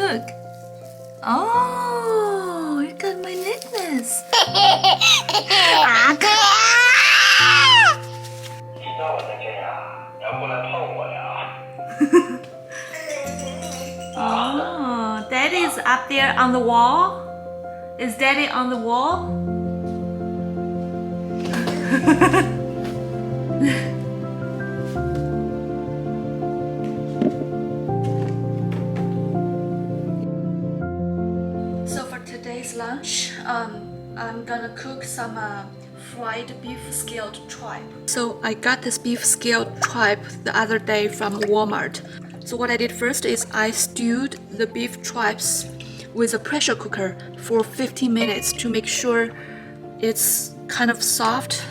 Look. Oh, look at my necklace. 知道我在这呀，要过来碰我呀。Oh, Daddy is up there on the wall. Is Daddy on the wall? So for today's lunch, I'm gonna cook some fried beef scaled tripe. So I got this beef scaled tripe the other day from Walmart. So what I did first is I stewed the beef tripes with a pressure cooker for 15 minutes to make sure it's kind of soft,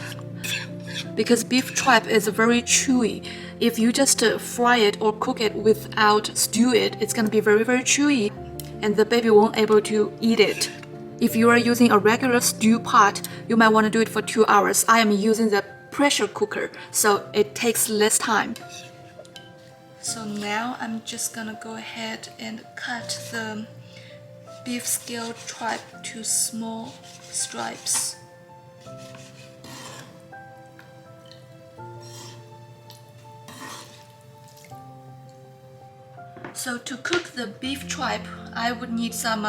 because beef tripe is very chewy. If you just fry it or cook it without stew it, it's gonna be very chewy and the baby won't able to eat it. If you are using a regular stew pot, you might want to do it for 2 hours. I am using the pressure cooker, so it takes less time. So now I'm just gonna go ahead and cut the beef scaled tripe to small stripes. So to cook the beef tripe, I would need some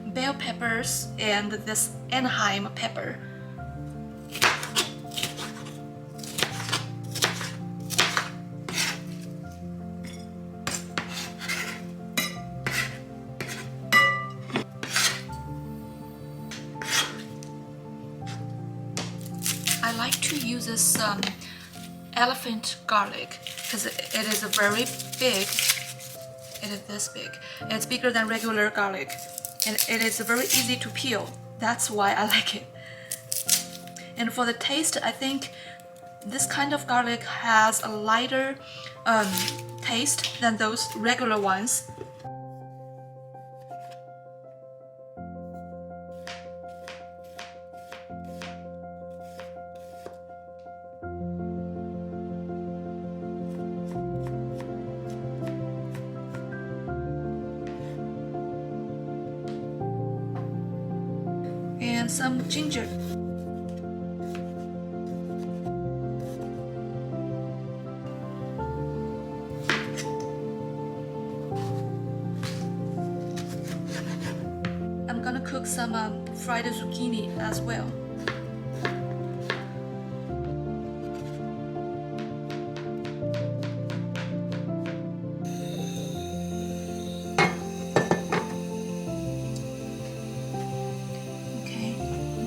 bell peppers and this Anaheim pepper. I like to use this elephant garlic because it is very big. It is this big. It's bigger than regular garlic, and it is very easy to peel. That's why I like it. And for the taste, I think this kind of garlic has a lighter taste than those regular ones. And some ginger. I'm gonna cook some fried zucchini as well.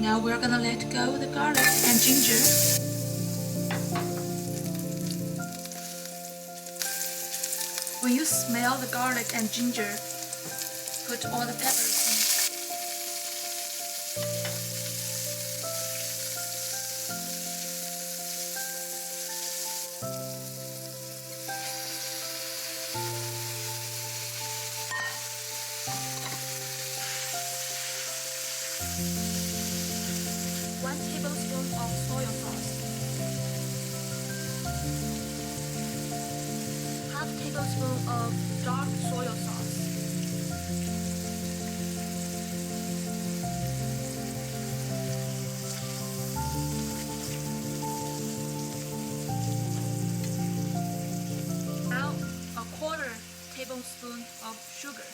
Now we're gonna let go the garlic and ginger. When you smell the garlic and ginger, put all the peppers in. One tablespoon of soy sauce. Half tablespoon of dark soy sauce. Now a quarter tablespoon of sugar.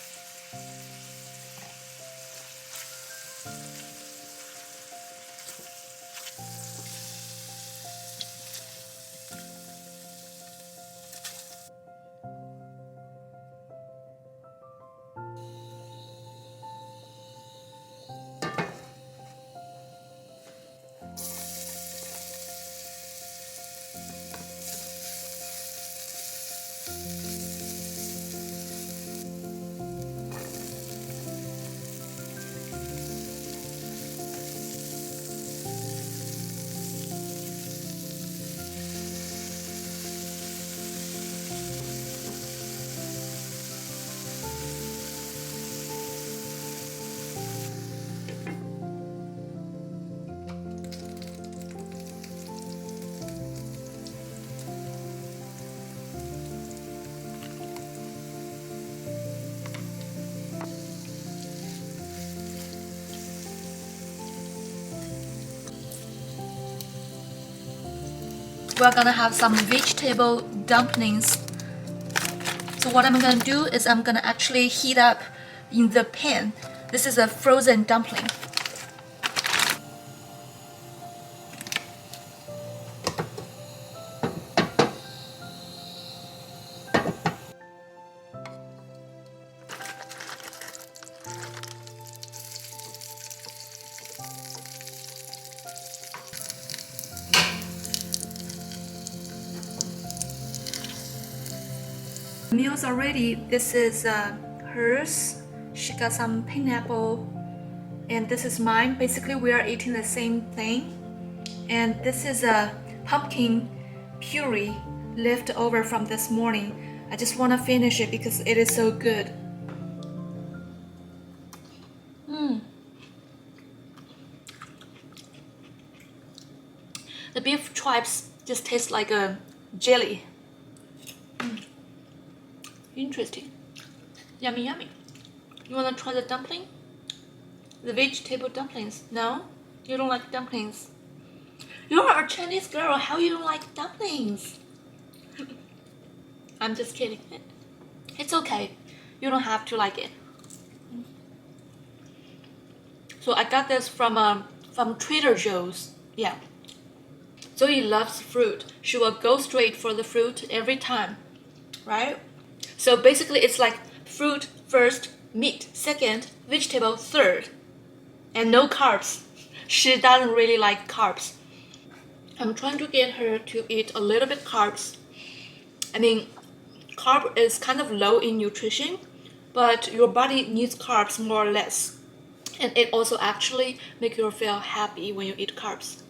we're gonna have some vegetable dumplings. So what I'm gonna do is I'm gonna actually heat up in the pan. This is a frozen dumpling. Meals are ready. This is hers. She got some pineapple, and this is mine. Basically, we are eating the same thing. And this is a pumpkin puree left over from this morning. I just want to finish it because it is so good. The beef tripes just taste like a jelly. Interesting. Yummy, yummy. You wanna try the dumpling? The vegetable dumplings? No? You don't like dumplings? You're a Chinese girl, how you don't like dumplings? I'm just kidding. It's okay. You don't have to like it. So I got this from Trader Joe's. Yeah. Zoe loves fruit. She will go straight for the fruit every time, right? So basically it's like fruit first, meat second, vegetable third, and no carbs. She doesn't really like carbs. I'm trying to get her to eat a little bit carbs. I mean, carb is kind of low in nutrition, but your body needs carbs more or less. And it also actually makes you feel happy when you eat carbs.